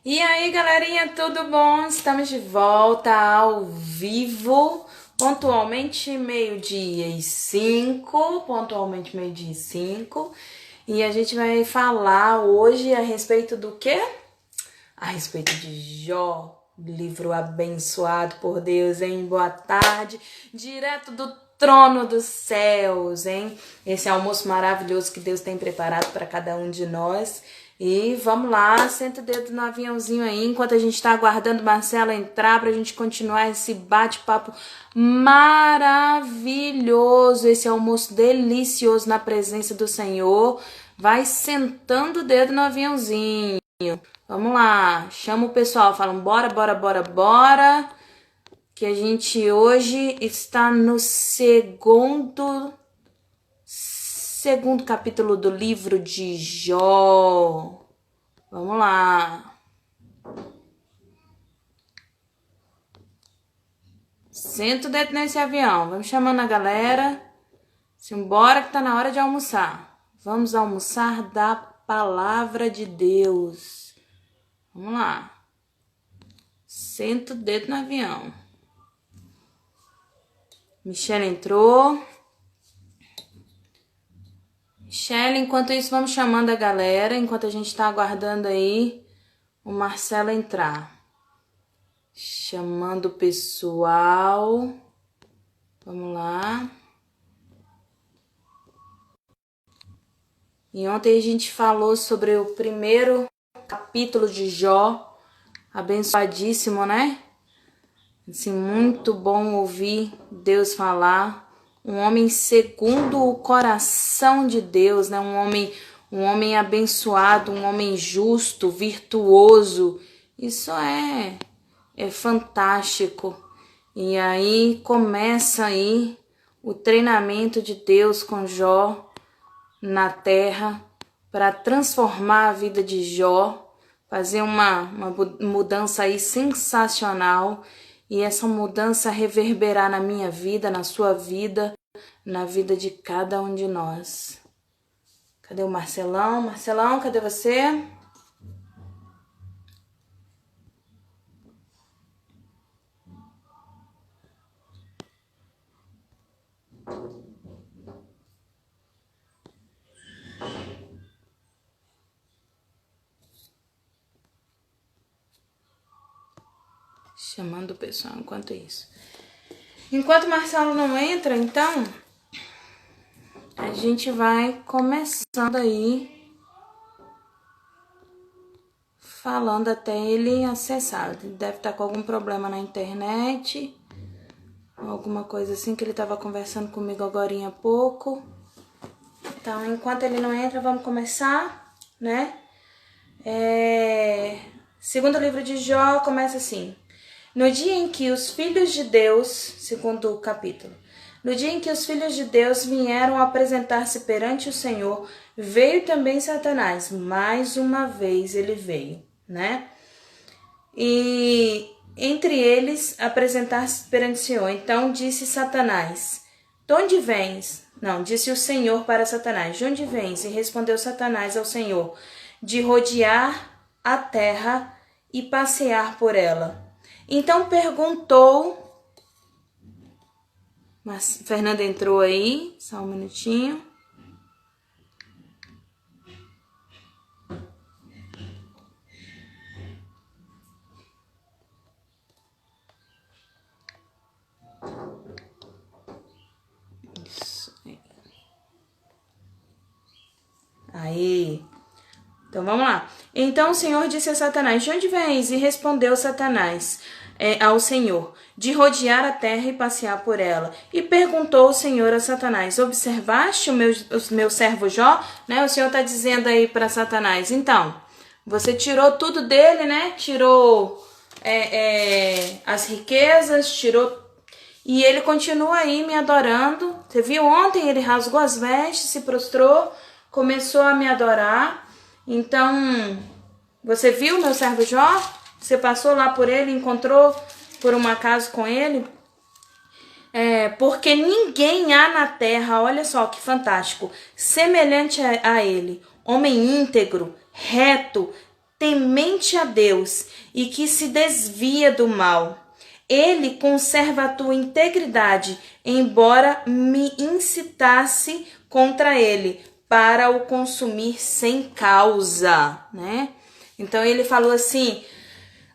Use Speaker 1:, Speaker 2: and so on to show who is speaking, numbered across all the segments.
Speaker 1: E aí, galerinha, tudo bom? Estamos de volta ao vivo, pontualmente meio-dia e 5, e a gente vai falar hoje a respeito do quê? A respeito de Jó, livro abençoado por Deus, hein? Boa tarde, direto do trono dos céus, hein? Esse almoço maravilhoso que Deus tem preparado para cada um de nós. E vamos lá, senta o dedo no aviãozinho aí, enquanto a gente tá aguardando Marcela entrar pra gente continuar esse bate-papo maravilhoso, esse almoço delicioso na presença do Senhor. Vai sentando o dedo no aviãozinho. Vamos lá, chama o pessoal, falam bora, bora, bora, bora. Que a gente hoje está no segundo capítulo do livro de Jó. Vamos lá. Senta o dedo nesse avião. Vamos chamando a galera. Simbora que tá na hora de almoçar. Vamos almoçar da palavra de Deus. Vamos lá. Senta o dedo no avião. Michelle entrou. Michelle, enquanto isso, vamos chamando a galera. Enquanto a gente tá aguardando aí o Marcelo entrar. Chamando o pessoal. Vamos lá. E ontem a gente falou sobre o primeiro capítulo de Jó. Abençoadíssimo, né? Assim, muito bom ouvir Deus falar. Um homem segundo o coração de Deus, né? Um homem abençoado, um homem justo, virtuoso. Isso é fantástico. E aí começa aí o treinamento de Deus com Jó na terra para transformar a vida de Jó, fazer uma mudança aí sensacional. E essa mudança reverberar na minha vida, na sua vida, na vida de cada um de nós. Cadê o Marcelão? Marcelão, cadê você? Chamando o pessoal enquanto isso. Enquanto o Marcelo não entra, então, a gente vai começando aí, falando até ele acessar. Ele deve estar com algum problema na internet, alguma coisa assim, que ele estava conversando comigo agorinha há pouco. Então, enquanto ele não entra, vamos começar, né? Segundo livro de Jó, começa assim. No dia em que os filhos de Deus, segundo o capítulo, no dia em que os filhos de Deus vieram apresentar-se perante o Senhor, veio também Satanás. Mais uma vez ele veio, né? E entre eles apresentar-se perante o Senhor. Então disse Satanás, de onde vens? Não, disse o Senhor para Satanás, de onde vens? E respondeu Satanás ao Senhor, de rodear a terra e passear por ela. Então perguntou, mas Fernanda entrou aí, só um minutinho. Isso aí. Então vamos lá. Então o Senhor disse a Satanás, de onde vens? E respondeu Satanás ao Senhor, de rodear a terra e passear por ela. E perguntou o Senhor a Satanás, observaste o meu servo Jó? Né? O Senhor está dizendo aí para Satanás, então, você tirou tudo dele, né? Tirou as riquezas, tirou... E ele continua aí me adorando. Você viu ontem? Ele rasgou as vestes, se prostrou, começou a me adorar. Então, você viu meu servo Jó? Você passou lá por ele, encontrou por um acaso com ele? Porque ninguém há na terra, olha só que fantástico, semelhante a ele, homem íntegro, reto, temente a Deus e que se desvia do mal. Ele conserva a tua integridade, embora me incitasse contra ele, para o consumir sem causa, né? Então ele falou assim: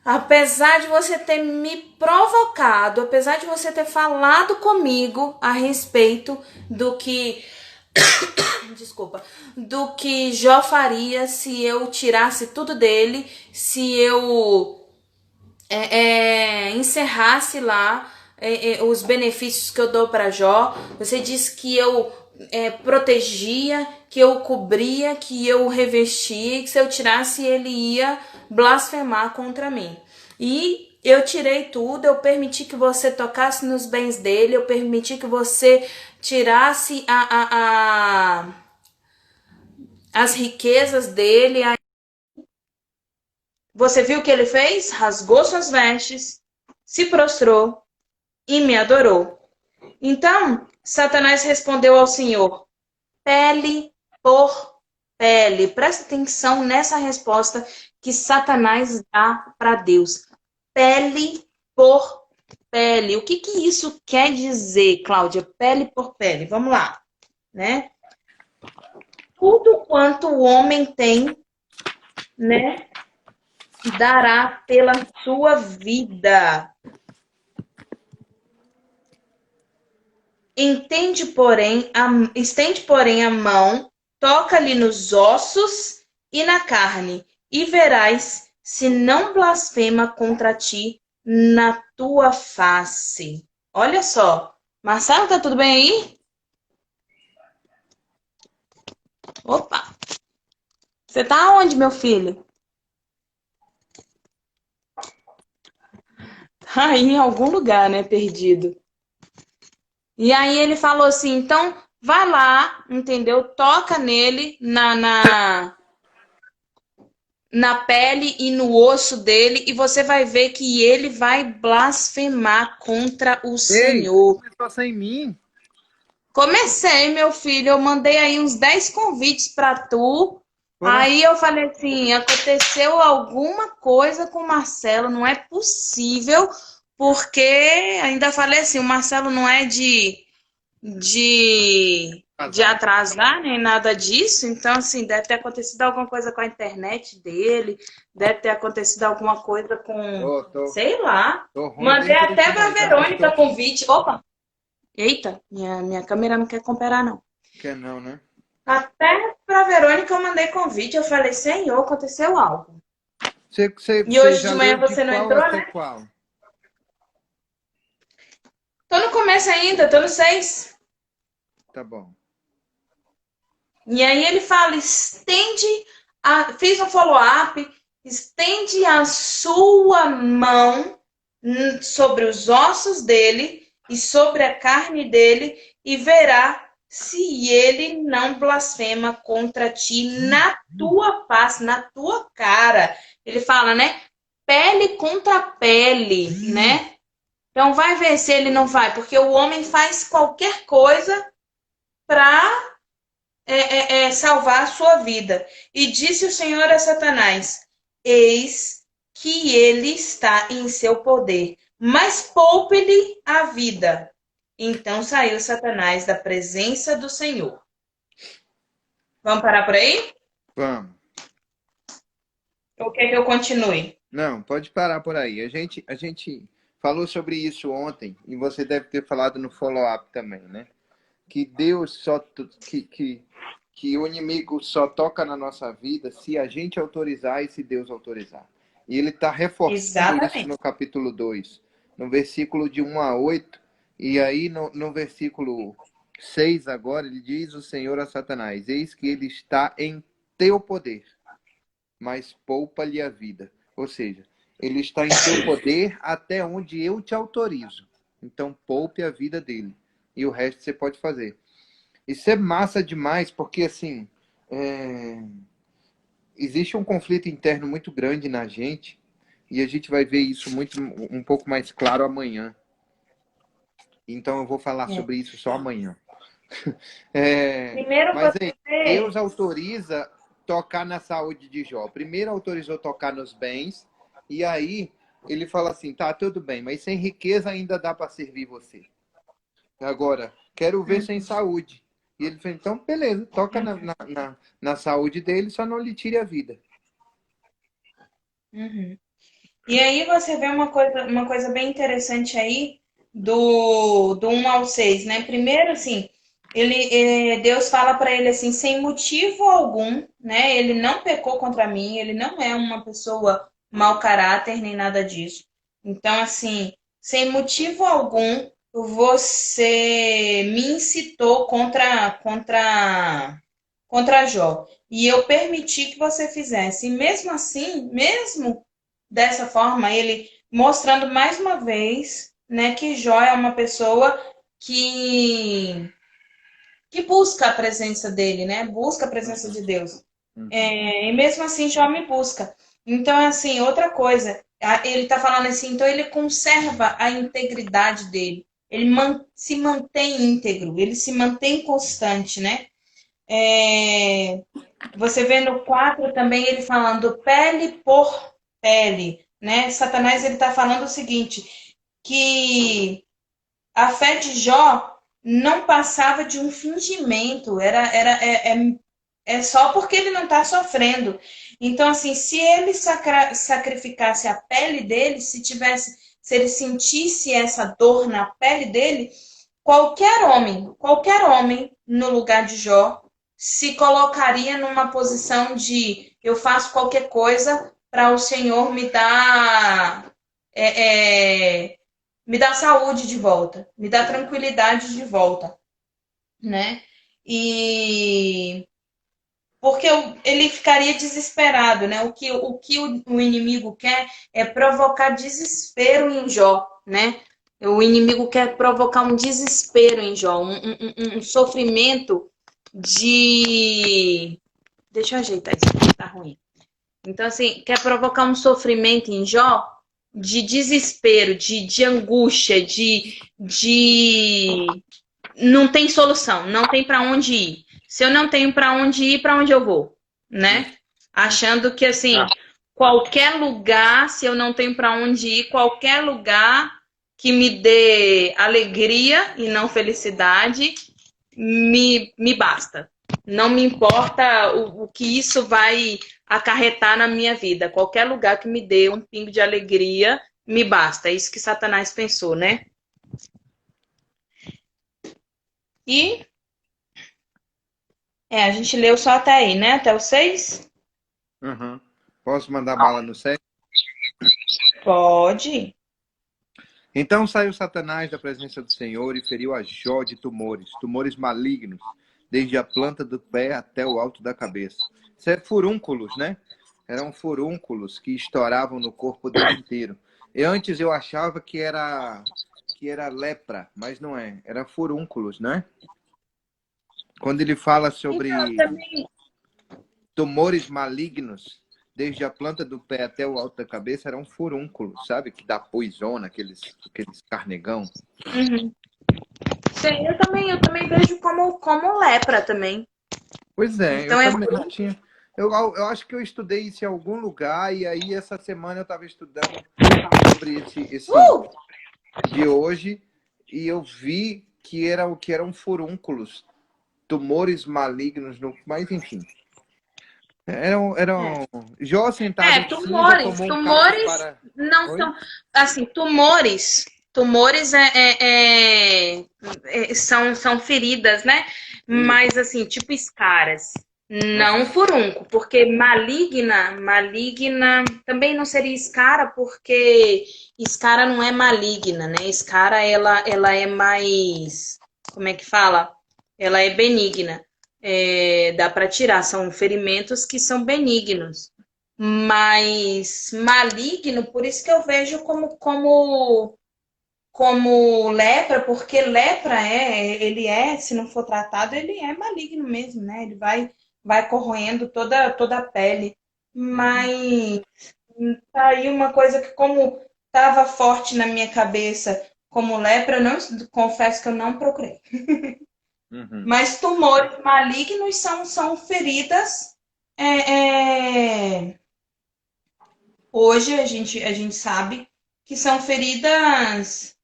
Speaker 1: apesar de você ter me provocado, apesar de você ter falado comigo a respeito do que desculpa, do que Jó faria se eu tirasse tudo dele, se eu encerrasse lá os benefícios que eu dou para Jó. Você disse que eu protegia, que eu cobria, que eu revestia, e que se eu tirasse ele ia blasfemar contra mim. E eu tirei tudo, eu permiti que você tocasse nos bens dele, eu permiti que você tirasse as riquezas dele. Você viu o que ele fez? Rasgou suas vestes, se prostrou e me adorou. Então, Satanás respondeu ao Senhor, pele por pele. Presta atenção nessa resposta que Satanás dá para Deus. Pele por pele. O que isso quer dizer, Cláudia? Pele por pele. Vamos lá, né? Tudo quanto o homem tem, né, dará pela sua vida. Estende, porém, a mão, toca-lhe nos ossos e na carne, e verás se não blasfema contra ti na tua face. Olha só. Marcelo, tá tudo bem aí? Opa! Você tá onde, meu filho? Tá aí em algum lugar, né? Perdido. E aí ele falou assim, então vai lá, entendeu? Toca nele, na pele e no osso dele, e você vai ver que ele vai blasfemar contra o Senhor.
Speaker 2: Começou sem mim?
Speaker 1: Comecei, meu filho, eu mandei aí uns 10 convites para tu. Aí eu falei assim, aconteceu alguma coisa com o Marcelo, não é possível, porque ainda falei assim, o Marcelo não é de atrasar, nem nada disso. Então, assim, deve ter acontecido alguma coisa com a internet dele, deve ter acontecido alguma coisa com, sei lá. Mandei até pra Verônica convite. Opa! Eita, minha câmera não quer cooperar, não.
Speaker 2: Quer não, né?
Speaker 1: Até pra Verônica eu mandei convite. Eu falei, Senhor, aconteceu algo.
Speaker 2: E
Speaker 1: hoje de manhã você não entrou, né?
Speaker 2: Qual?
Speaker 1: Tô no começo ainda, tô no 6.
Speaker 2: Tá bom.
Speaker 1: E aí ele fala, fiz um follow-up, estende a sua mão sobre os ossos dele e sobre a carne dele e verá se ele não blasfema contra ti na tua face, na tua cara. Ele fala, né? Pele contra pele, né? Então vai ver se ele não vai, porque o homem faz qualquer coisa para salvar a sua vida. E disse o Senhor a Satanás, eis que ele está em seu poder, mas poupe-lhe a vida. Então saiu Satanás da presença do Senhor. Vamos parar por aí?
Speaker 2: Vamos.
Speaker 1: Ou quer que eu continue?
Speaker 2: Não, pode parar por aí. A gente falou sobre isso ontem, e você deve ter falado no follow-up também, né? Que Deus só... Que o inimigo só toca na nossa vida se a gente autorizar e se Deus autorizar. E ele está reforçando isso no capítulo 2, no versículo de 1 a 8, e aí no versículo 6 agora, ele diz o Senhor a Satanás, eis que ele está em teu poder, mas poupa-lhe a vida. Ou seja, ele está em teu poder até onde eu te autorizo. Então poupe a vida dele. E o resto você pode fazer. Isso é massa demais, porque assim, existe um conflito interno muito grande na gente, e a gente vai ver isso um pouco mais claro amanhã. Então eu vou falar sobre isso só amanhã.
Speaker 1: Primeiro
Speaker 2: mas
Speaker 1: você...
Speaker 2: Deus autoriza tocar na saúde de Jó. Primeiro autorizou tocar nos bens, e aí ele fala assim, tá, tudo bem, mas sem riqueza ainda dá para servir você. Agora, quero ver sem saúde. E ele falou, então, beleza, toca na saúde dele, só não lhe tire a vida.
Speaker 1: Uhum. E aí você vê uma coisa bem interessante aí do 1 ao 6, né? Primeiro, assim, Deus fala para ele assim, sem motivo algum, né? Ele não pecou contra mim, ele não é uma pessoa mau caráter nem nada disso. Então, assim, sem motivo algum, você me incitou contra Jó. E eu permiti que você fizesse. E mesmo assim, mesmo dessa forma, ele mostrando mais uma vez, né, que Jó é uma pessoa que busca a presença dele, né? Busca a presença de Deus. E mesmo assim, Jó me busca. Então, assim, outra coisa, ele está falando assim, então ele conserva a integridade dele. Ele se mantém íntegro, ele se mantém constante, né? Você vê no 4 também ele falando pele por pele, né? Satanás ele está falando o seguinte, que a fé de Jó não passava de um fingimento, é só porque ele não está sofrendo. Então, assim, se ele sacrificasse a pele dele, se ele sentisse essa dor na pele dele, qualquer homem no lugar de Jó se colocaria numa posição de eu faço qualquer coisa para o Senhor me dar saúde de volta, me dar tranquilidade de volta, né? E porque ele ficaria desesperado, né? O inimigo quer é provocar desespero em Jó, né? O inimigo quer provocar um desespero em Jó, um sofrimento de... Deixa eu ajeitar isso aqui, tá ruim. Então, assim, quer provocar um sofrimento em Jó de desespero, de angústia, de... Não tem solução, não tem para onde ir. Se eu não tenho para onde ir, para onde eu vou, né? Achando que, assim, qualquer lugar, se eu não tenho para onde ir, qualquer lugar que me dê alegria e não felicidade, me basta. Não me importa o que isso vai acarretar na minha vida. Qualquer lugar que me dê um pingo de alegria, me basta. É isso que Satanás pensou, né? E a gente leu só até aí, né? Até o 6?
Speaker 2: Uhum. Posso mandar bala no 7?
Speaker 1: Pode.
Speaker 2: Então saiu Satanás da presença do Senhor e feriu a Jó de tumores malignos, desde a planta do pé até o alto da cabeça. Isso é furúnculos, né? Eram furúnculos que estouravam no corpo dele inteiro. Antes eu achava que era lepra, mas não é. Era furúnculos, né? Quando ele fala sobre tumores malignos, desde a planta do pé até o alto da cabeça, eram furúnculos, sabe? Que dá poisona, aqueles carnegão.
Speaker 1: Uhum. Sim, eu também vejo como lepra também.
Speaker 2: Pois é,
Speaker 1: então,
Speaker 2: eu também não tinha. Eu acho que eu estudei isso em algum lugar, e aí essa semana eu estava estudando sobre esse de hoje, e eu vi que eram furúnculos, tumores malignos, mas enfim. Eram Jó sentado em cinza, tomou um cálice para...
Speaker 1: não
Speaker 2: Oi?
Speaker 1: são assim, tumores são feridas, né? Mas assim, tipo escaras. Não furúnculo, porque maligna também não seria escara, porque escara não é maligna, né? Escara, ela é mais, como é que fala? Ela é benigna. Dá para tirar, são ferimentos que são benignos. Mas maligno, por isso que eu vejo como lepra, porque lepra se não for tratado, ele é maligno mesmo, né? Ele vai corroendo toda a pele. Mas tá aí uma coisa que, como estava forte na minha cabeça como lepra, eu não confesso que eu não procurei.
Speaker 2: Uhum.
Speaker 1: Mas tumores malignos são feridas é, é, hoje a gente sabe que são feridas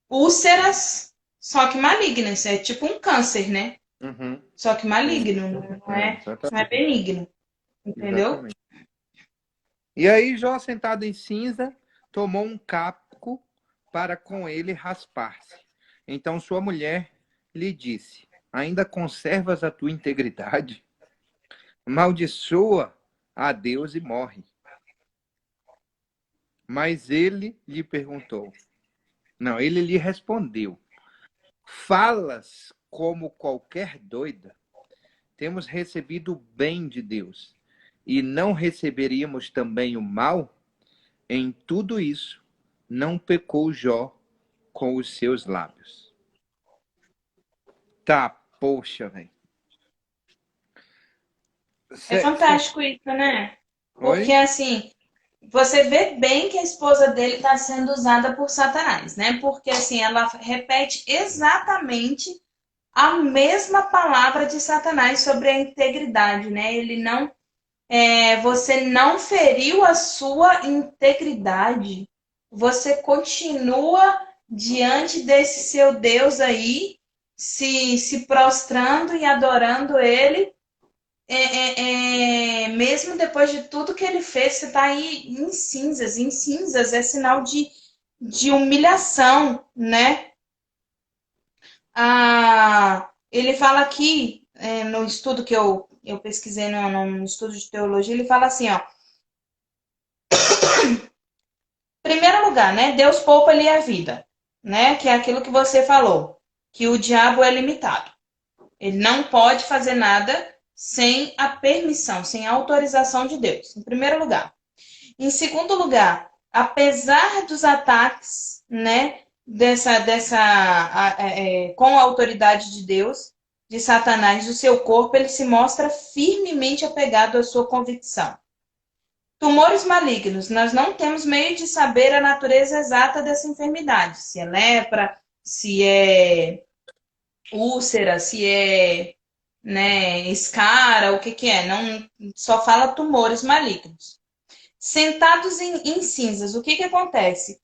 Speaker 1: úlceras, só que malignas. É tipo um câncer, né?
Speaker 2: Uhum.
Speaker 1: Só que
Speaker 2: Sim.
Speaker 1: maligno, não é
Speaker 2: Exatamente.
Speaker 1: benigno, entendeu?
Speaker 2: Exatamente. E aí, Jó, sentado em cinza, tomou um capo para com ele raspar-se. Então sua mulher lhe disse: Ainda conservas a tua integridade? Amaldiçoa a Deus e morre. Mas ele lhe perguntou. Não, ele lhe respondeu: Falas como qualquer doida? Temos recebido o bem de Deus e não receberíamos também o mal? Em tudo isso, não pecou Jó com os seus lábios. Tá, poxa, velho.
Speaker 1: É fantástico isso, né? Porque
Speaker 2: Oi?
Speaker 1: assim, você vê bem que a esposa dele está sendo usada por Satanás, né? Porque assim, ela repete exatamente a mesma palavra de Satanás sobre a integridade, né? Ele não, você não feriu a sua integridade. Você continua diante desse seu Deus aí, se prostrando e adorando ele mesmo depois de tudo que ele fez, você está aí em cinzas. Em cinzas é sinal de humilhação, né? Ele fala aqui, no estudo que eu pesquisei no estudo de teologia, ele fala assim, ó. Primeiro lugar, né? Deus poupa-lhe a vida, né? Que é aquilo que você falou, que o diabo é limitado. Ele não pode fazer nada sem a permissão, sem a autorização de Deus, em primeiro lugar. Em segundo lugar, apesar dos ataques, né, com a autoridade de Deus, de Satanás, do seu corpo, ele se mostra firmemente apegado à sua convicção. Tumores malignos. Nós não temos meio de saber a natureza exata dessa enfermidade. Se é lepra, se é úlcera, se é, né, escara, o que que é. Não, só fala tumores malignos. Sentados em cinzas, o que que acontece?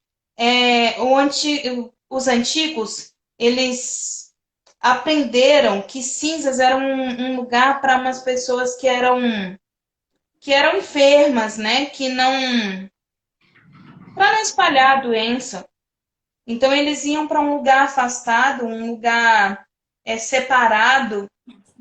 Speaker 1: Os antigos, eles aprenderam que cinzas eram um lugar para umas pessoas que eram enfermas, né? Para não espalhar a doença. Então eles iam para um lugar afastado, um lugar separado,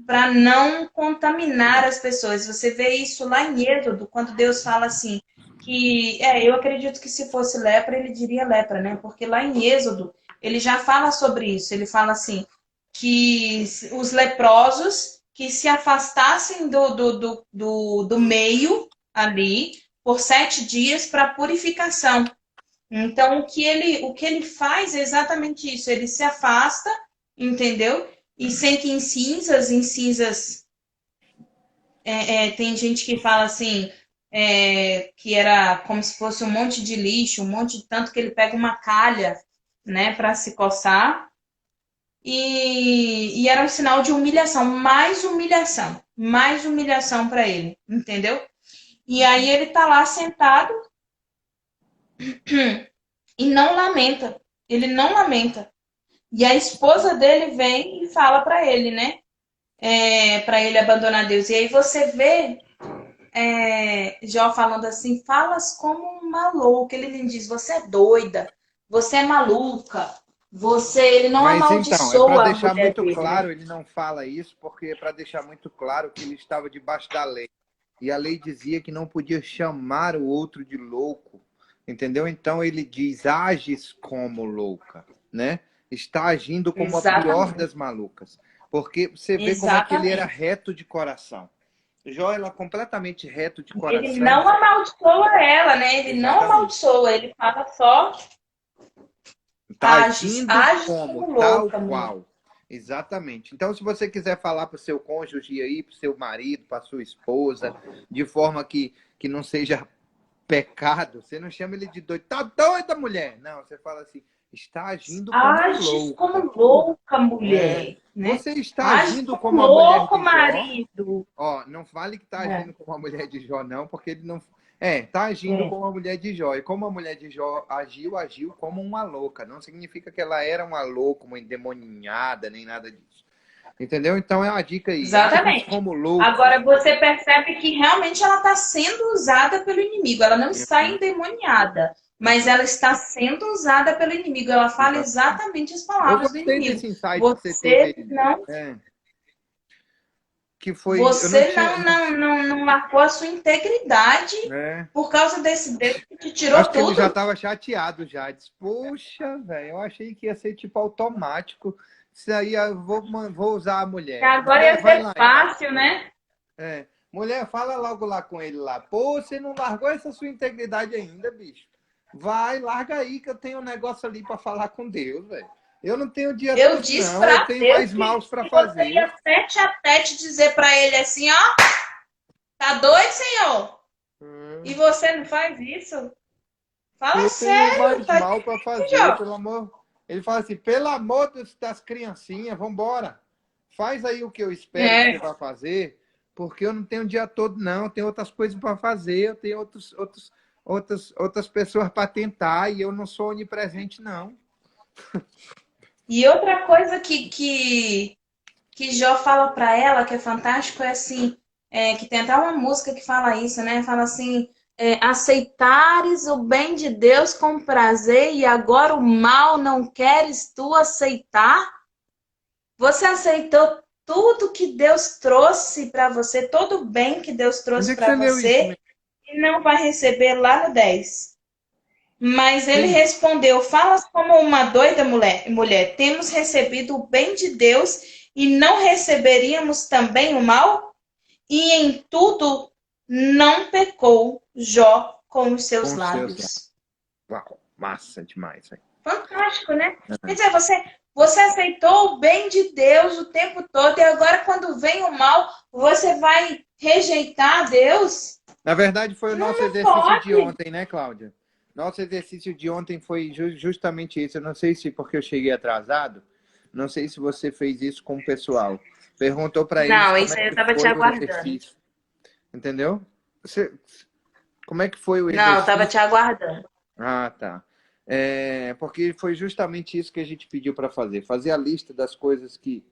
Speaker 1: para não contaminar as pessoas. Você vê isso lá em Êxodo, quando Deus fala assim, eu acredito que se fosse lepra, ele diria lepra, né? Porque lá em Êxodo, ele já fala sobre isso. Ele fala assim, que os leprosos que se afastassem do meio ali por 7 dias para purificação. Então, o que ele faz é exatamente isso. Ele se afasta, entendeu? E senta em cinzas, tem gente que fala assim, que era como se fosse um monte de lixo, um monte de tanto que ele pega uma calha, né, para se coçar. E era um sinal de mais humilhação para ele, entendeu? E aí ele tá lá sentado e não lamenta. Ele não lamenta. E a esposa dele vem e fala para ele, né? Para ele abandonar Deus. E aí você vê Jó falando assim, falas como uma louca. Ele diz, você é doida, você é maluca, ele não
Speaker 2: Mas então, é para
Speaker 1: amaldiçoa a
Speaker 2: deixar
Speaker 1: mulher
Speaker 2: muito
Speaker 1: dele, né?
Speaker 2: claro, ele não fala isso, porque é para deixar muito claro que ele estava debaixo da lei. E a lei dizia que não podia chamar o outro de louco, entendeu? Então ele diz, ages como louca, né? Está agindo como a pior
Speaker 1: Exatamente.
Speaker 2: das malucas. Porque você vê como é que ele era
Speaker 1: Exatamente.
Speaker 2: reto de coração. Jó era completamente reto de
Speaker 1: Ele
Speaker 2: coração.
Speaker 1: não amaldiçoa ela, né? Ele não
Speaker 2: Exatamente.
Speaker 1: amaldiçoa, ele fala só
Speaker 2: Está
Speaker 1: ages,
Speaker 2: agindo
Speaker 1: ages
Speaker 2: como
Speaker 1: como
Speaker 2: tal
Speaker 1: louca, mulher.
Speaker 2: qual. Exatamente. Então, se você quiser falar para o seu cônjuge aí, para o seu marido, para sua esposa, de forma que não seja pecado, você não chama ele de doido. Tá doida, mulher? Não, você fala assim, está agindo como
Speaker 3: Age
Speaker 2: louca.
Speaker 3: como louca,
Speaker 2: É,
Speaker 3: mulher, né?
Speaker 2: você está
Speaker 3: Age
Speaker 2: agindo
Speaker 3: como
Speaker 2: como a mulher
Speaker 3: louco,
Speaker 2: de Jó.
Speaker 3: marido.
Speaker 2: Ó, não fale que está
Speaker 3: É,
Speaker 2: agindo como a mulher de Jó, não, porque ele não. É, está agindo
Speaker 3: é.
Speaker 2: como a mulher de Jó. E como a mulher de Jó agiu, agiu como uma louca. Não significa que ela era uma louca, uma endemoniada, nem nada disso. Entendeu? Então é uma dica aí. Age
Speaker 3: Exatamente.
Speaker 2: como louca.
Speaker 3: Agora você percebe que realmente ela está sendo usada pelo inimigo. Ela não está
Speaker 2: Uhum,
Speaker 3: endemoniada, mas
Speaker 2: uhum,
Speaker 3: ela está sendo usada pelo inimigo. Ela fala
Speaker 2: exatamente.
Speaker 3: exatamente as
Speaker 2: Eu
Speaker 3: palavras do
Speaker 2: gostei
Speaker 3: inimigo.
Speaker 2: desse insight que você teve
Speaker 3: Você
Speaker 2: aí.
Speaker 3: não,
Speaker 2: É, que foi. Eu não
Speaker 3: você
Speaker 2: tinha.
Speaker 3: não marcou a sua integridade
Speaker 2: É,
Speaker 3: por causa desse Deus que te tirou
Speaker 2: acho que ele já
Speaker 3: tudo.
Speaker 2: estava chateado já. Disse, poxa, velho, eu achei que ia ser tipo automático. Isso aí eu vou usar a
Speaker 3: Que
Speaker 2: mulher.
Speaker 3: agora
Speaker 2: Mulher,
Speaker 3: ia
Speaker 2: vai
Speaker 3: ser
Speaker 2: lá então.
Speaker 3: fácil, né?
Speaker 2: É. Mulher, fala logo lá com ele lá. Pô, você não largou essa sua integridade ainda, bicho. Vai, larga aí que eu tenho um negócio ali para falar com Deus, velho. Eu não tenho dia
Speaker 3: Eu
Speaker 2: todo,
Speaker 3: disse
Speaker 2: não. Eu
Speaker 3: para
Speaker 2: tenho
Speaker 3: Deus
Speaker 2: mais
Speaker 3: que
Speaker 2: maus para
Speaker 3: você
Speaker 2: fazer.
Speaker 3: ia tete a tete dizer para ele assim, ó, tá doido, senhor? E
Speaker 2: Hum.
Speaker 3: você não faz isso?
Speaker 2: Que
Speaker 3: Fala
Speaker 2: eu tenho
Speaker 3: sério,
Speaker 2: mais
Speaker 3: tá
Speaker 2: mal para
Speaker 3: entendendo,
Speaker 2: fazer,
Speaker 3: Jó?
Speaker 2: pelo amor. Ele fala assim, pelo amor das criancinhas, vambora. Faz aí o que eu espero que você
Speaker 3: É.
Speaker 2: vá fazer, porque eu não tenho o dia todo, não. Eu tenho outras coisas para fazer, eu tenho outras pessoas para tentar, e eu não sou onipresente, não.
Speaker 3: E outra coisa que Jó fala para ela, que é fantástico, é assim, que tem até uma música que fala isso, né? Fala assim, aceitares o bem de Deus com prazer e agora o mal não queres tu aceitar? Você aceitou tudo que Deus trouxe para você, todo o bem que Deus
Speaker 2: Onde
Speaker 3: trouxe
Speaker 2: é que
Speaker 3: para
Speaker 2: você leu isso
Speaker 3: você
Speaker 2: mesmo?
Speaker 3: e não vai receber lá no 10. Mas ele
Speaker 2: Sim.
Speaker 3: respondeu: Falas como uma doida mulher. Temos recebido o bem de Deus e não receberíamos também o mal? E em tudo não pecou Jó com os seus
Speaker 2: Com os seus lá.
Speaker 3: lábios.
Speaker 2: Uau, massa demais, velho.
Speaker 3: Fantástico, né? Quer dizer, você aceitou o bem de Deus o tempo todo e agora, quando vem o mal, você vai rejeitar Deus?
Speaker 2: Na verdade, foi o nosso
Speaker 3: Não
Speaker 2: exercício de
Speaker 3: pode.
Speaker 2: ontem, né, Cláudia? Nosso exercício de ontem foi justamente isso. Eu não sei se porque eu cheguei atrasado, não sei se você fez isso com o pessoal. Perguntou para eles
Speaker 3: Não,
Speaker 2: como
Speaker 3: isso
Speaker 2: é
Speaker 3: aí eu
Speaker 2: que
Speaker 3: estava te
Speaker 2: foi o
Speaker 3: aguardando.
Speaker 2: exercício. Entendeu? Como é que foi o
Speaker 3: Não, eu estava te
Speaker 2: exercício?
Speaker 3: aguardando.
Speaker 2: Ah, tá. É, porque foi justamente isso que a gente pediu para fazer. Fazer a lista das coisas que,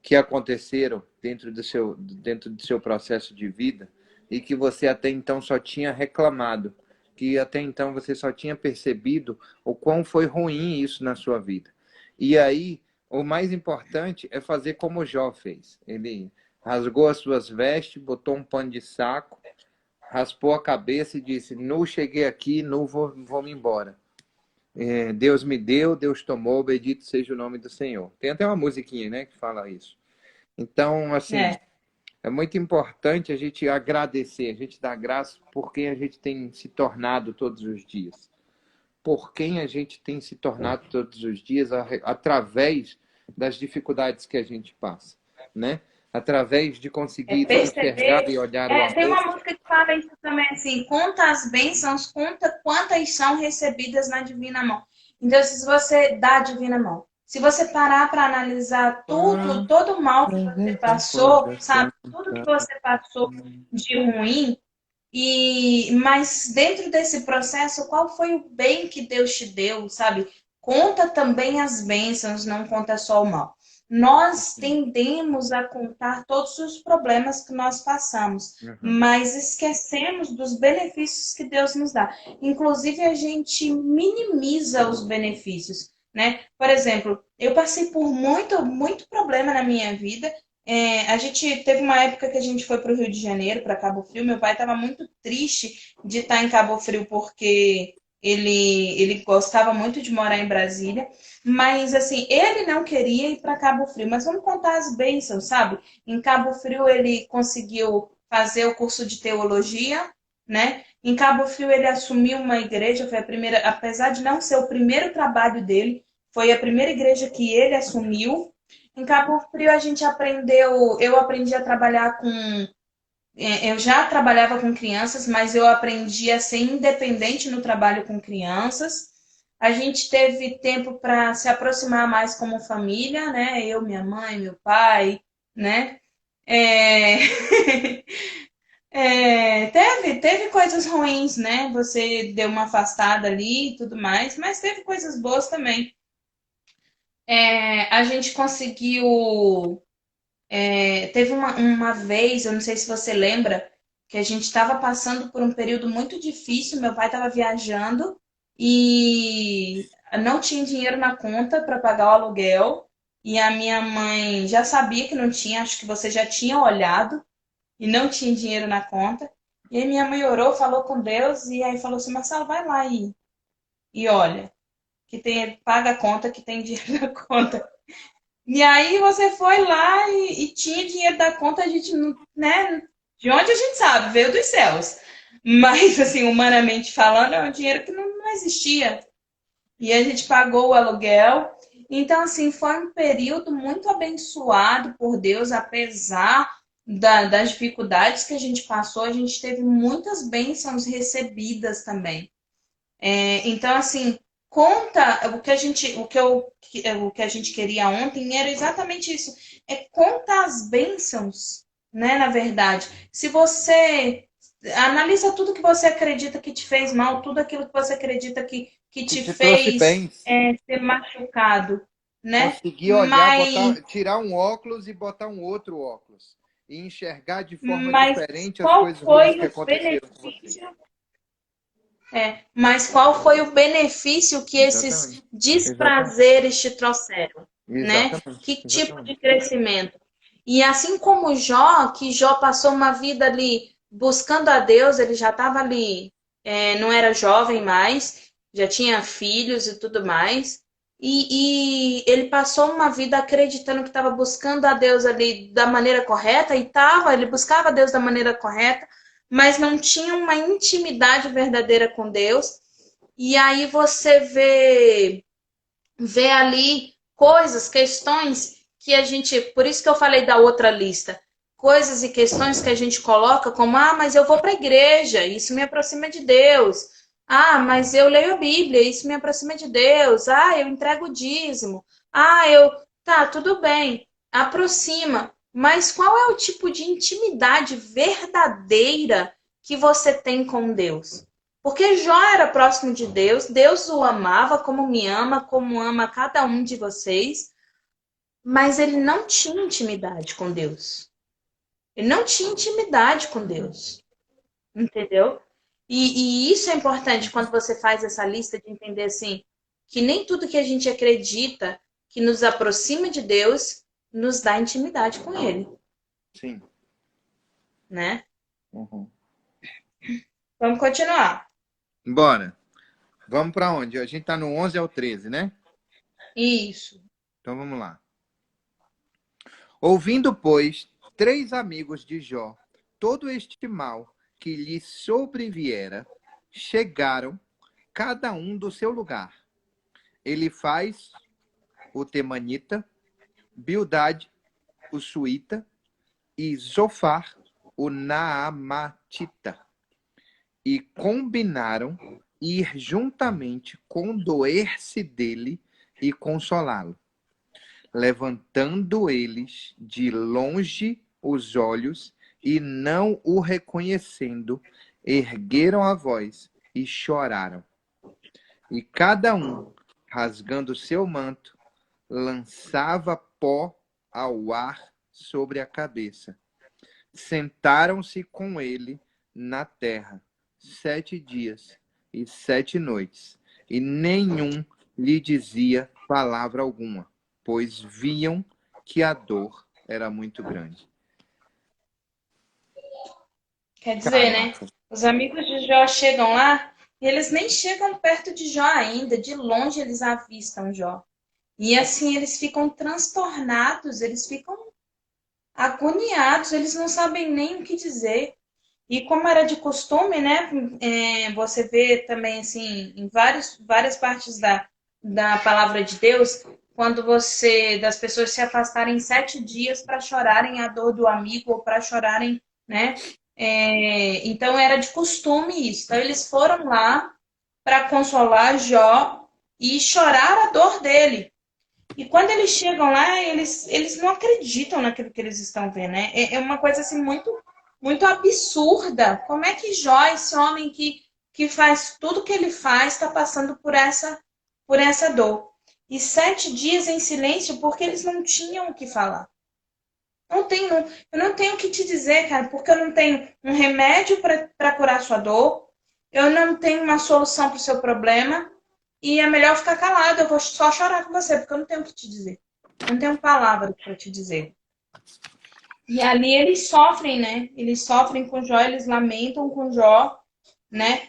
Speaker 2: que aconteceram dentro do seu processo de vida e que você até então só tinha reclamado, que até então você só tinha percebido o quão foi ruim isso na sua vida. E aí, o mais importante é fazer como Jó fez. Ele rasgou as suas vestes, botou um pano de saco, raspou a cabeça e disse: Nu cheguei aqui, nu vou me embora. É, Deus me deu, Deus tomou, bendito seja o nome do Senhor. Tem até uma musiquinha, né, que fala isso. Então, assim,
Speaker 3: É,
Speaker 2: é muito importante a gente agradecer, a gente dar graça por quem a gente tem se tornado todos os dias. Por quem a gente tem se tornado todos os dias através das dificuldades que a gente passa, né? Através de conseguir enxergar
Speaker 3: perceber.
Speaker 2: e olhar o
Speaker 3: Tem
Speaker 2: amor.
Speaker 3: uma música que fala isso também, assim, conta as bênçãos, conta quantas são recebidas na divina mão. Então, se você dá a divina mão, se você parar para analisar tudo, todo o mal que você passou, sabe, tudo que você passou de ruim, mas dentro desse processo, qual foi o bem que Deus te deu, sabe? Conta também as bênçãos, não conta só o mal. Nós tendemos a contar todos os problemas que nós passamos,
Speaker 2: Uhum.
Speaker 3: mas esquecemos dos benefícios que Deus nos dá. Inclusive, a gente minimiza os benefícios, né? Por exemplo, eu passei por muito problema na minha vida. A gente teve uma época que a gente foi para o Rio de Janeiro, para Cabo Frio. Meu pai estava muito triste de estar em Cabo Frio porque ele gostava muito de morar em Brasília, mas assim, ele não queria ir para Cabo Frio. Mas vamos contar as bênçãos, sabe? Em Cabo Frio ele conseguiu fazer o curso de teologia, né? Em Cabo Frio ele assumiu uma igreja, foi a primeira, apesar de não ser o primeiro trabalho dele, foi a primeira igreja que ele assumiu. Em Cabo Frio a gente aprendeu, eu aprendi a trabalhar eu já trabalhava com crianças, mas eu aprendi a ser independente no trabalho com crianças. A gente teve tempo para se aproximar mais como família, né? Eu, minha mãe, meu pai, né? É... teve coisas ruins, né? Você deu uma afastada ali e tudo mais, mas teve coisas boas também. A gente conseguiu. Teve uma vez, eu não sei se você lembra, que a gente estava passando por um período muito difícil. Meu pai estava viajando e não tinha dinheiro na conta para pagar o aluguel. E a minha mãe já sabia que não tinha, acho que você já tinha olhado, e não tinha dinheiro na conta. E aí minha mãe orou, falou com Deus, e aí falou assim: Marcelo, vai lá e olha, que tem, paga a conta, que tem dinheiro na conta. E aí você foi lá e tinha dinheiro da conta, a gente não, né? De onde a gente sabe, veio dos céus. Mas, assim, humanamente falando, é um dinheiro que não existia. E a gente pagou o aluguel. Então, assim, foi um período muito abençoado por Deus, apesar das dificuldades que a gente passou, a gente teve muitas bênçãos recebidas também. Então, assim, conta o que a gente queria ontem era exatamente isso. É conta as bênçãos, né? Na verdade, se você analisa tudo que você acredita que te fez mal, tudo aquilo que você acredita que
Speaker 2: Que
Speaker 3: te
Speaker 2: te trouxe
Speaker 3: fez
Speaker 2: bens.
Speaker 3: ser machucado, né?
Speaker 2: Conseguir olhar,
Speaker 3: Mas,
Speaker 2: botar, tirar um óculos e botar um outro óculos. E enxergar de forma
Speaker 3: mas
Speaker 2: diferente as
Speaker 3: qual
Speaker 2: coisas ruins
Speaker 3: foi
Speaker 2: que
Speaker 3: o
Speaker 2: aconteceram com você.
Speaker 3: benefício? Mas qual foi o benefício que esses
Speaker 2: Exatamente. Exatamente.
Speaker 3: desprazeres te trouxeram, né?
Speaker 2: Exatamente.
Speaker 3: Que tipo de
Speaker 2: Exatamente.
Speaker 3: crescimento? E assim como Jó, que Jó passou uma vida ali buscando a Deus, ele já estava ali, não era jovem mais, já tinha filhos e tudo mais. E ele passou uma vida acreditando que estava buscando a Deus ali da maneira correta, e estava, ele buscava a Deus da maneira correta, mas não tinha uma intimidade verdadeira com Deus. E aí você vê ali coisas, questões que a gente, por isso que eu falei da outra lista, coisas e questões que a gente coloca como, mas eu vou para a igreja, isso me aproxima de Deus. Mas eu leio a Bíblia, isso me aproxima de Deus. Eu entrego o dízimo. Tá, tudo bem, aproxima. Mas qual é o tipo de intimidade verdadeira que você tem com Deus? Porque Jó era próximo de Deus, Deus o amava como me ama, como ama cada um de vocês, mas ele não tinha intimidade com Deus. Ele não tinha intimidade com Deus, entendeu? E isso é importante quando você faz essa lista de entender assim, que nem tudo que a gente acredita que nos aproxima de Deus nos dá intimidade com Ele,
Speaker 2: Sim.
Speaker 3: né?
Speaker 2: Uhum.
Speaker 3: Vamos continuar.
Speaker 2: Bora. Vamos para onde? A gente está no 11 ao 13, né?
Speaker 3: Isso.
Speaker 2: Então vamos lá. Ouvindo, pois, 3 amigos de Jó, todo este mal que lhe sobreviera, chegaram, cada um do seu lugar. Ele faz o temanita, Bildade, o suíta, e Zofar, o naamatita. E combinaram ir juntamente condoer-se dele e consolá-lo. Levantando eles de longe os olhos e não o reconhecendo, ergueram a voz e choraram. E cada um, rasgando seu manto, lançava pó ao ar sobre a cabeça. Sentaram-se com ele na terra 7 dias e 7 noites, e nenhum lhe dizia palavra alguma, pois viam que a dor era muito grande.
Speaker 3: Quer dizer, né?
Speaker 2: Caraca.
Speaker 3: Os amigos de Jó chegam lá e eles nem chegam perto de Jó ainda. De longe eles avistam Jó. E assim eles ficam transtornados, eles ficam agoniados, eles não sabem nem o que dizer. E como era de costume, né? Você vê também assim em várias partes da palavra de Deus, quando das pessoas se afastarem 7 dias para chorarem a dor do amigo ou para chorarem, né? Então era de costume isso. Então eles foram lá para consolar Jó e chorar a dor dele. E quando eles chegam lá, eles não acreditam naquilo que eles estão vendo, né? É uma coisa assim muito absurda. Como é que Jó, esse homem que faz tudo que ele faz, está passando por essa dor? E 7 dias em silêncio porque eles não tinham o que falar. Eu não tenho o que te dizer, cara, porque eu não tenho um remédio para curar sua dor, eu não tenho uma solução para o seu problema, e é melhor ficar calado, eu vou só chorar com você, porque eu não tenho o que te dizer. Eu não tenho palavras para te dizer. E ali eles sofrem, né? Eles sofrem com Jó, eles lamentam com Jó, né?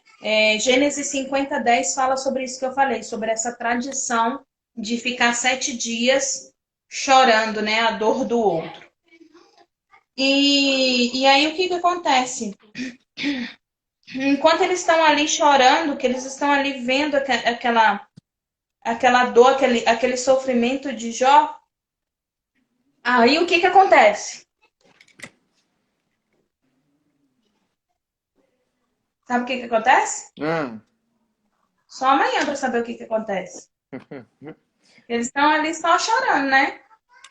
Speaker 3: Gênesis 50:10 fala sobre isso que eu falei, sobre essa tradição de ficar 7 dias chorando, né? A dor do outro. E aí o que acontece? Enquanto eles estão ali chorando, que eles estão ali vendo aquela dor, aquele sofrimento de Jó, aí o que acontece? Sabe o que acontece? Só amanhã para saber o que acontece. Eles estão ali só chorando, né?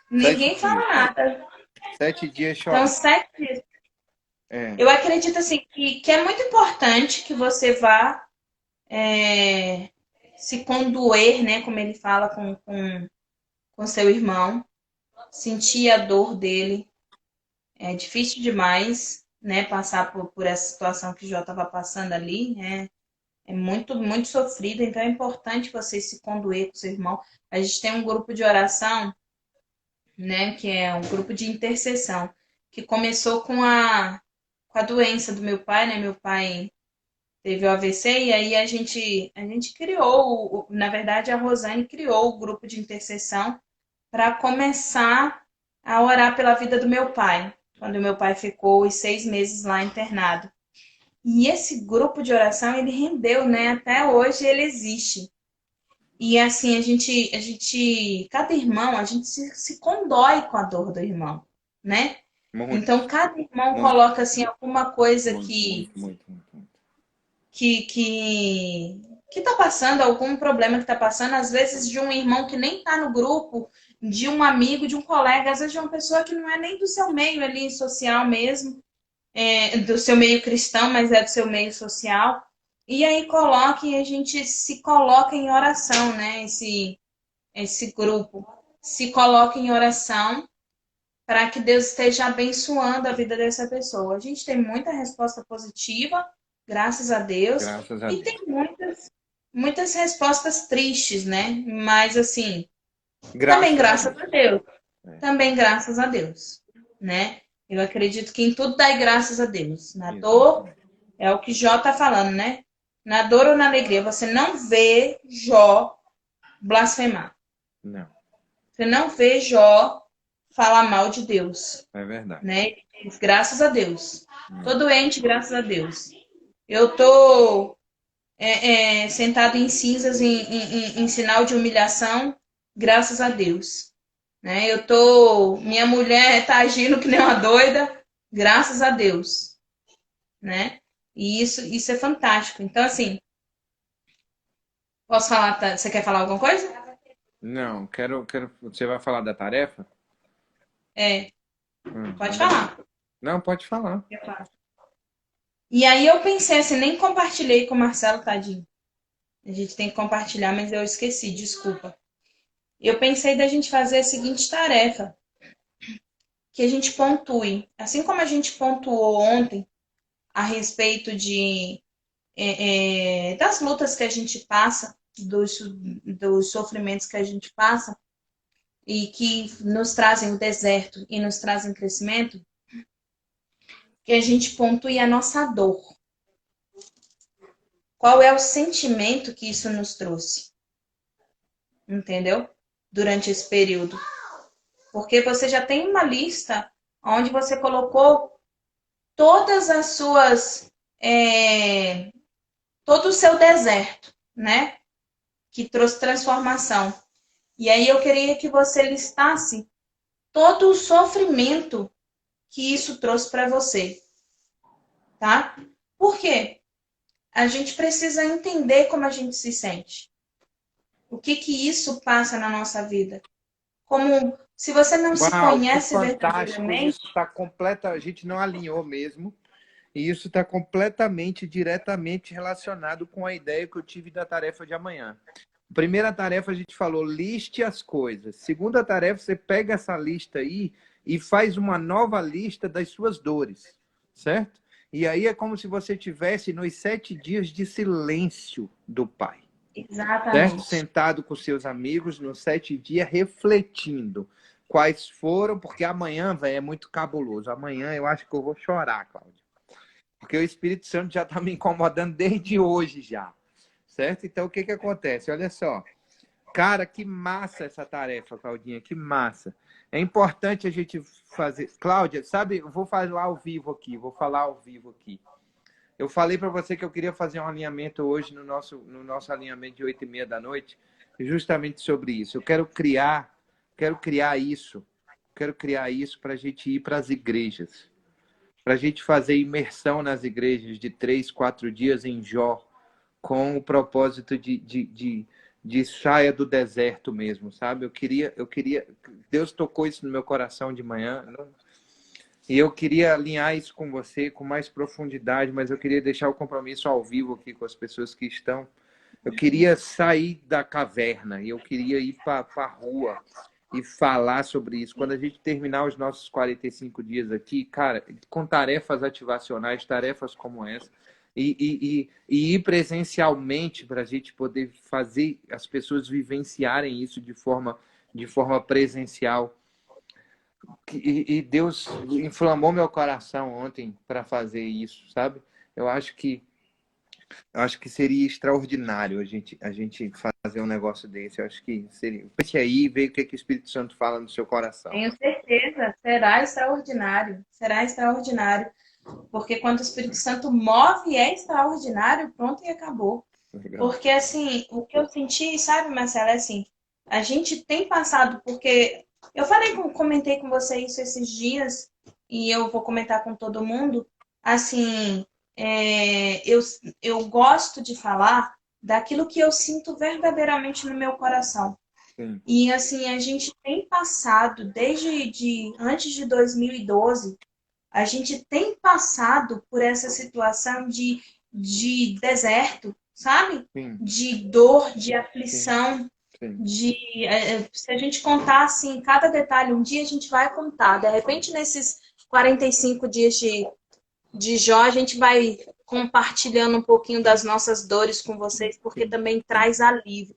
Speaker 3: Ninguém fala nada.
Speaker 2: 7 dias
Speaker 3: Então,
Speaker 2: chorando.
Speaker 3: 7 dias. Eu acredito assim que é muito importante que você vá se condoer, né? Como ele fala com seu irmão, sentir a dor dele. É difícil demais, né? Passar por essa situação que o Jó estava passando ali, né? É muito sofrido, então é importante você se condoer com seu irmão. A gente tem um grupo de oração, né? Que é um grupo de intercessão, que começou com a doença do meu pai, né? Meu pai teve o AVC e aí a gente criou, na verdade a Rosane criou o grupo de intercessão para começar a orar pela vida do meu pai, quando meu pai ficou os 6 meses lá internado. E esse grupo de oração, ele rendeu, né? Até hoje ele existe. E assim, cada irmão, a gente se condói com a dor do irmão, né?
Speaker 2: Muito,
Speaker 3: Então, cada irmão
Speaker 2: muito,
Speaker 3: coloca assim alguma coisa
Speaker 2: muito.
Speaker 3: que tá passando, algum problema que tá passando, às vezes de um irmão que nem tá no grupo, de um amigo, de um colega, às vezes de uma pessoa que não é nem do seu meio ali social mesmo, do seu meio cristão, mas é do seu meio social. E aí coloca e a gente se coloca em oração, né? Esse grupo se coloca em oração para que Deus esteja abençoando a vida dessa pessoa. A gente tem muita resposta positiva, graças a Deus,
Speaker 2: Graças a
Speaker 3: e
Speaker 2: Deus.
Speaker 3: tem muitas respostas tristes, né? Mas assim, também graças a Deus. Também graças a Deus, né? Eu acredito que em tudo dá graças a Deus. Na dor, é o que Jó tá falando, né? Na dor ou na alegria, você não vê Jó blasfemar.
Speaker 2: Não.
Speaker 3: Você não vê Jó falar mal de Deus.
Speaker 2: É verdade.
Speaker 3: Né? Ele diz, graças a Deus. Tô doente, graças a Deus. Eu tô sentado em cinzas em sinal de humilhação, graças a Deus. Né? Minha mulher tá agindo que nem uma doida, graças a Deus. Né? E isso é fantástico. Então, assim, posso falar? Você quer falar alguma coisa?
Speaker 2: Não, quero. Você vai falar da tarefa?
Speaker 3: Pode falar.
Speaker 2: Não, pode falar.
Speaker 3: E aí eu pensei assim, nem compartilhei com o Marcelo, tadinho. A gente tem que compartilhar, mas eu esqueci, desculpa. Eu pensei da gente fazer a seguinte tarefa, que a gente pontue. Assim como a gente pontuou ontem a respeito das lutas que a gente passa, dos sofrimentos que a gente passa, e que nos trazem o deserto e nos trazem crescimento, que a gente pontue a nossa dor. Qual é o sentimento que isso nos trouxe? Entendeu? Durante esse período. Porque você já tem uma lista onde você colocou todas as suas. Todo o seu deserto, né? Que trouxe transformação. E aí eu queria que você listasse todo o sofrimento que isso trouxe para você. Tá? Por quê? A gente precisa entender como a gente se sente. O que que isso passa na nossa vida? Como se você não se
Speaker 2: Uau, que
Speaker 3: conhece
Speaker 2: fantástico!
Speaker 3: verdadeiramente,
Speaker 2: Isso está completa, a gente não alinhou mesmo. E isso está completamente, diretamente relacionado com a ideia que eu tive da tarefa de amanhã. Primeira tarefa, a gente falou, liste as coisas. Segunda tarefa, você pega essa lista aí e faz uma nova lista das suas dores, certo? E aí é como se você tivesse nos 7 dias de silêncio do Pai, certo?
Speaker 3: exatamente.
Speaker 2: Sentado com seus amigos nos 7 dias, refletindo quais foram, porque amanhã, velho, é muito cabuloso. Amanhã eu acho que eu vou chorar, Cláudio. Porque o Espírito Santo já está me incomodando desde hoje já, certo? Então, o que que acontece? Olha só. Cara, que massa essa tarefa, Claudinha, que massa. É importante a gente fazer... Cláudia, sabe, eu vou falar ao vivo aqui, vou falar ao vivo aqui. Eu falei para você que eu queria fazer um alinhamento hoje no nosso alinhamento de 8h30 da noite, justamente sobre isso. Eu quero criar isso, para a gente ir para as igrejas, para a gente fazer imersão nas igrejas de 3, 4 dias em Jó, com o propósito de saia do deserto mesmo, sabe? Deus tocou isso no meu coração de manhã, e eu queria alinhar isso com você com mais profundidade, mas eu queria deixar o compromisso ao vivo aqui com as pessoas que estão. Eu queria sair da caverna, e eu queria ir para a rua e falar sobre isso. Quando a gente terminar os nossos 45 dias aqui, cara, com tarefas ativacionais, tarefas como essa, e ir presencialmente para a gente poder fazer as pessoas vivenciarem isso de forma presencial. E Deus inflamou meu coração ontem para fazer isso, sabe? Eu acho que seria extraordinário a gente fazer um negócio desse. Eu acho que seria. Pense aí e veja o que o Espírito Santo fala no seu coração.
Speaker 3: Tenho certeza, será extraordinário, será extraordinário. Porque quando o Espírito Santo move, é extraordinário, pronto e acabou.
Speaker 2: Legal.
Speaker 3: Porque, assim, o que eu senti, sabe, Marcela, é assim, a gente tem passado, porque eu comentei com você isso esses dias, e eu vou comentar com todo mundo, assim, eu gosto de falar daquilo que eu sinto verdadeiramente no meu coração.
Speaker 2: Sim,
Speaker 3: E, assim, a gente tem passado, antes de 2012, a gente tem passado por essa situação de deserto, sabe?
Speaker 2: sim,
Speaker 3: De dor, de
Speaker 2: sim,
Speaker 3: aflição,
Speaker 2: sim.
Speaker 3: se a gente contar assim, cada detalhe, um dia a gente vai contar. De repente, nesses 45 dias de Jó, a gente vai compartilhando um pouquinho das nossas dores com vocês, porque
Speaker 2: Sim,
Speaker 3: também
Speaker 2: sim.
Speaker 3: traz alívio.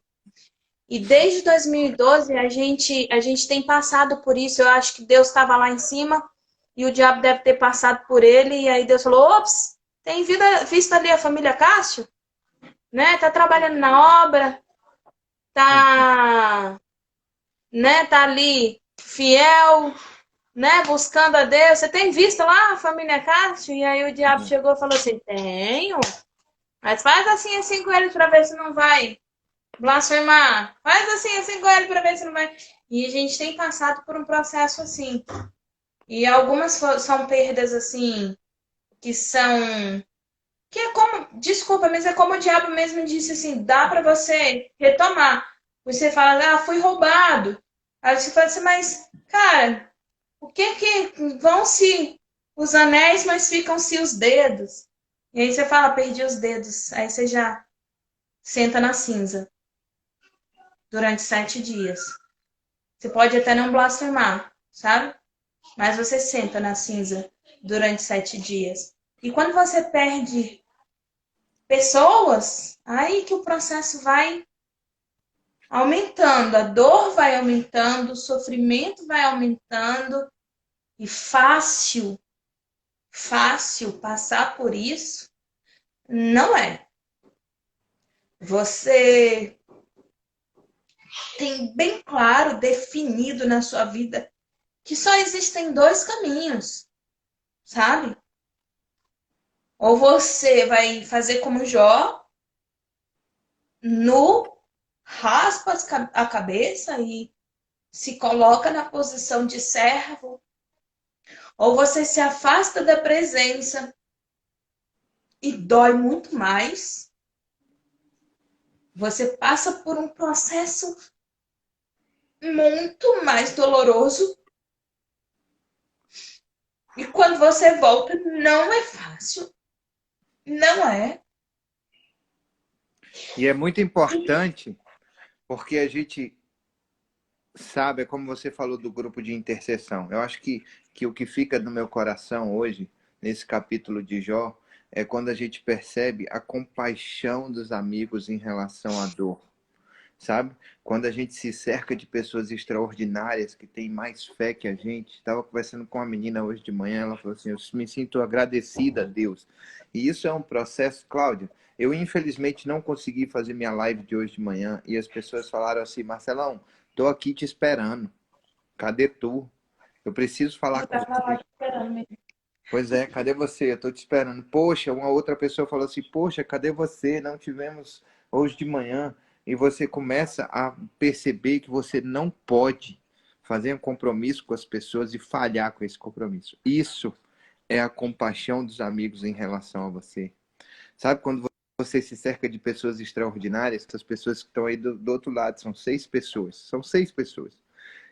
Speaker 3: E desde 2012 a gente tem passado por isso. Eu acho que Deus estava lá em cima e o diabo deve ter passado por ele. E aí Deus falou: ops, tem visto ali a família Cássio? Né? Tá trabalhando na obra, tá, né? Tá ali fiel, né? Buscando a Deus. Você tem visto lá a família Cássio? E aí o diabo chegou e falou assim: tenho. Mas faz assim com ele para ver se não vai blasfemar. Faz assim com ele para ver se não vai. E a gente tem passado por um processo assim. E algumas são perdas assim, que são. Que é como. Desculpa, mas é como o diabo mesmo disse assim: dá para você retomar. Você fala, fui roubado. Aí você fala assim, mas, cara, o que vão-se os anéis, mas ficam-se os dedos? E aí você fala, perdi os dedos. Aí você já senta na cinza durante 7 dias. Você pode até não blasfemar, sabe? Mas você senta na cinza durante 7 dias. E quando você perde pessoas, aí que o processo vai aumentando, a dor vai aumentando, o sofrimento vai aumentando. E fácil passar por isso não é. Você tem bem claro, definido na sua vida, que só existem 2 caminhos, sabe? Ou você vai fazer como Jó, nu, raspa a cabeça e se coloca na posição de servo, ou você se afasta da presença e dói muito mais, você passa por um processo muito mais doloroso. E quando você volta, não é fácil. Não é.
Speaker 2: E é muito importante, porque a gente sabe, é como você falou do grupo de intercessão. Eu acho que o que fica no meu coração hoje, nesse capítulo de Jó, é quando a gente percebe a compaixão dos amigos em relação à dor. Sabe? Quando a gente se cerca de pessoas extraordinárias que têm mais fé que a gente. Estava conversando com uma menina hoje de manhã, ela falou assim: eu me sinto agradecida a Deus. E isso é um processo, Cláudia. Eu infelizmente não consegui fazer minha live de hoje de manhã e as pessoas falaram assim: Marcelão, tô aqui te esperando. Cadê tu? Eu preciso falar
Speaker 3: Eu
Speaker 2: com
Speaker 3: tava lá
Speaker 2: você.
Speaker 3: esperando mesmo.
Speaker 2: Pois é, cadê você? Eu tô te esperando. Poxa, uma outra pessoa falou assim: poxa, cadê você? Não tivemos hoje de manhã. E você começa a perceber que você não pode fazer um compromisso com as pessoas e falhar com esse compromisso. Isso é a compaixão dos amigos em relação a você. Sabe quando você se cerca de pessoas extraordinárias? Essas pessoas que estão aí do outro lado, são 6 pessoas. São 6 pessoas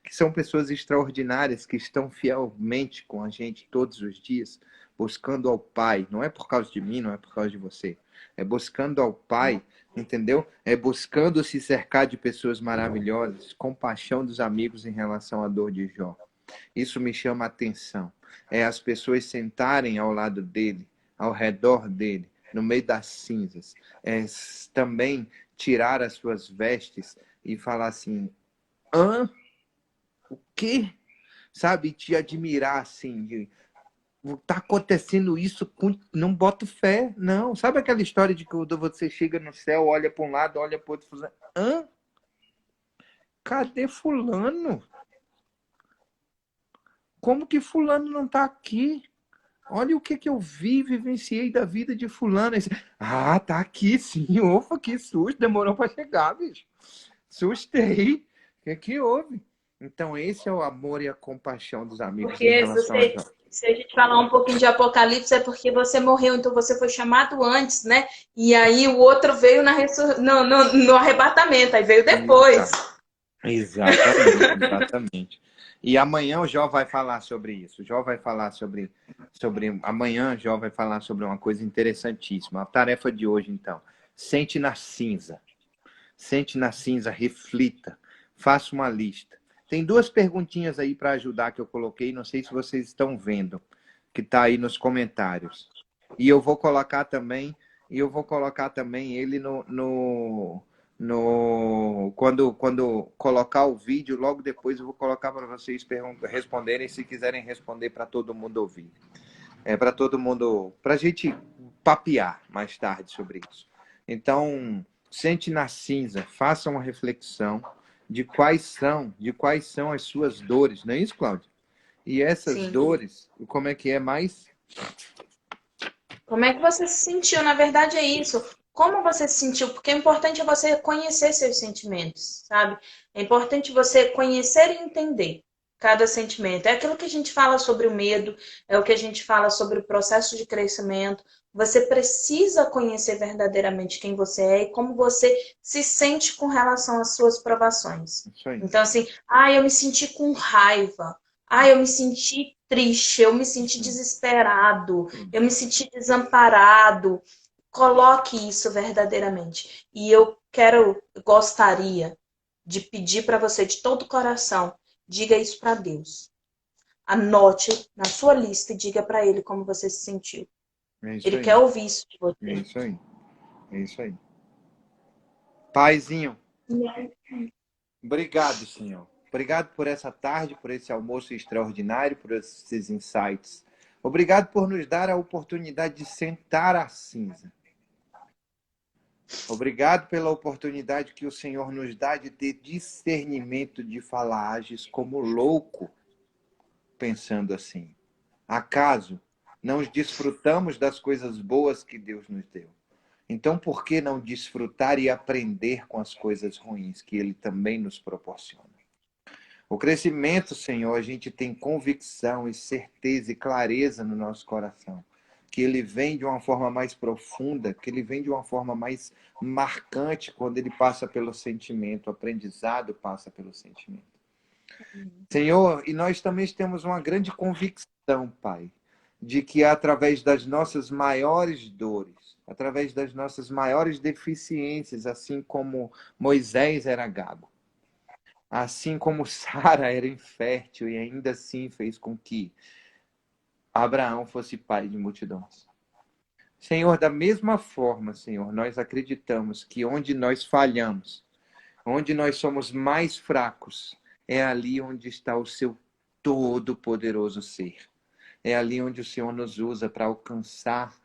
Speaker 2: que são pessoas extraordinárias, que estão fielmente com a gente todos os dias, buscando ao Pai. Não é por causa de mim, não é por causa de você. É buscando ao Pai, entendeu? É buscando se cercar de pessoas maravilhosas, compaixão dos amigos em relação à dor de Jó. Isso me chama a atenção. É as pessoas sentarem ao lado dele, ao redor dele, no meio das cinzas. É também tirar as suas vestes e falar assim: hã? O quê? Sabe? Te admirar assim, de tá acontecendo isso, não boto fé, não. Sabe aquela história de que quando você chega no céu, olha para um lado, olha para outro, fala, hã? Cadê fulano? Como que fulano não tá aqui? Olha o que que eu vi, vivenciei da vida de fulano. Ah, tá aqui sim. Opa, que susto, demorou para chegar, bicho. Sustei. O que que houve? Então, esse é o amor e a compaixão dos amigos em
Speaker 3: Porque
Speaker 2: relação a Jó.
Speaker 3: se a gente falar um pouquinho de Apocalipse, é porque você morreu, então você foi chamado antes, né? E aí o outro veio no arrebatamento, aí veio depois.
Speaker 2: Exato. Exatamente, exatamente. E amanhã o Jó vai falar sobre isso. O Jó vai falar sobre. Amanhã o Jó vai falar sobre uma coisa interessantíssima. A tarefa de hoje, então. Sente na cinza. Sente na cinza, reflita. Faça uma lista. Tem 2 perguntinhas aí para ajudar que eu coloquei. Não sei se vocês estão vendo, que está aí nos comentários. E eu vou colocar também. Ele quando colocar o vídeo, logo depois eu vou colocar para vocês responderem, se quiserem responder para todo mundo ouvir. É para todo mundo, para a gente papear mais tarde sobre isso. Então, sente na cinza, faça uma reflexão de quais são as suas dores, não é isso, Cláudio? E essas
Speaker 3: Sim.
Speaker 2: dores, como é que é mais?
Speaker 3: Como é que você se sentiu? Na verdade, é isso. Como você se sentiu? Porque o importante é você conhecer seus sentimentos, sabe? É importante você conhecer e entender cada sentimento. É aquilo que a gente fala sobre o medo, é o que a gente fala sobre o processo de crescimento. Você precisa conhecer verdadeiramente quem você é e como você se sente com relação às suas provações.
Speaker 2: Isso aí.
Speaker 3: Então, assim, eu me senti com raiva. Eu me senti triste, eu me senti desesperado, eu me senti desamparado. Coloque isso verdadeiramente. E gostaria de pedir para você de todo o coração, diga isso para Deus. Anote na sua lista e diga para Ele como você se sentiu.
Speaker 2: É isso
Speaker 3: Ele
Speaker 2: aí.
Speaker 3: quer ouvir isso de
Speaker 2: É
Speaker 3: você.
Speaker 2: isso aí. É isso aí. Paizinho, obrigado, Senhor. Obrigado por essa tarde, por esse almoço extraordinário, por esses insights. Obrigado por nos dar a oportunidade de sentar à cinza. Obrigado pela oportunidade que o Senhor nos dá de ter discernimento de falar, ages como louco, pensando assim. Acaso não desfrutamos das coisas boas que Deus nos deu? Então, por que não desfrutar e aprender com as coisas ruins que Ele também nos proporciona? O crescimento, Senhor, a gente tem convicção e certeza e clareza no nosso coração que ele vem de uma forma mais profunda, que ele vem de uma forma mais marcante quando ele passa pelo sentimento, o aprendizado passa pelo sentimento. Senhor, e nós também temos uma grande convicção, Pai, de que através das nossas maiores dores, através das nossas maiores deficiências, assim como Moisés era gago, assim como Sara era infértil e ainda assim fez com que Abraão fosse pai de multidões. Senhor, da mesma forma, Senhor, nós acreditamos que onde nós falhamos, onde nós somos mais fracos, é ali onde está o seu todo-poderoso ser. É ali onde o Senhor nos usa para alcançar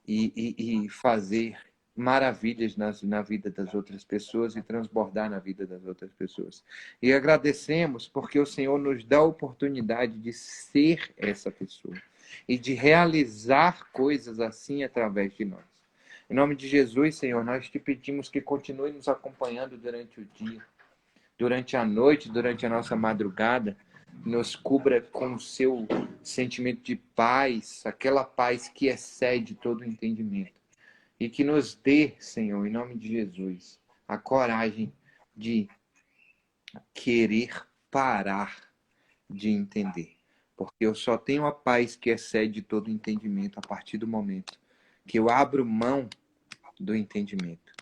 Speaker 2: e fazer maravilhas na vida das outras pessoas e transbordar na vida das outras pessoas. E agradecemos porque o Senhor nos dá a oportunidade de ser essa pessoa e de realizar coisas assim através de nós. Em nome de Jesus, Senhor, nós te pedimos que continue nos acompanhando durante o dia, durante a noite, durante a nossa madrugada, nos cubra com o seu sentimento de paz, aquela paz que excede todo o entendimento. E que nos dê, Senhor, em nome de Jesus, a coragem de querer parar de entender. Porque eu só tenho a paz que excede todo o entendimento a partir do momento que eu abro mão do entendimento.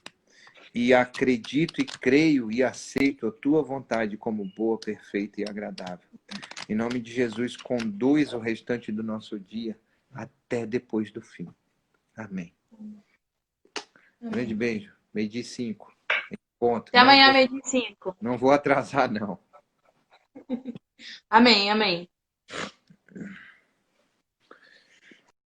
Speaker 2: E acredito e creio e aceito a tua vontade como boa, perfeita e agradável. Em nome de Jesus, conduz o restante do nosso dia até depois do fim. Amém. Grande beijo. 12:05. Ponto.
Speaker 1: Até amanhã, 12:05.
Speaker 2: Não vou atrasar, não.
Speaker 1: Amém, amém.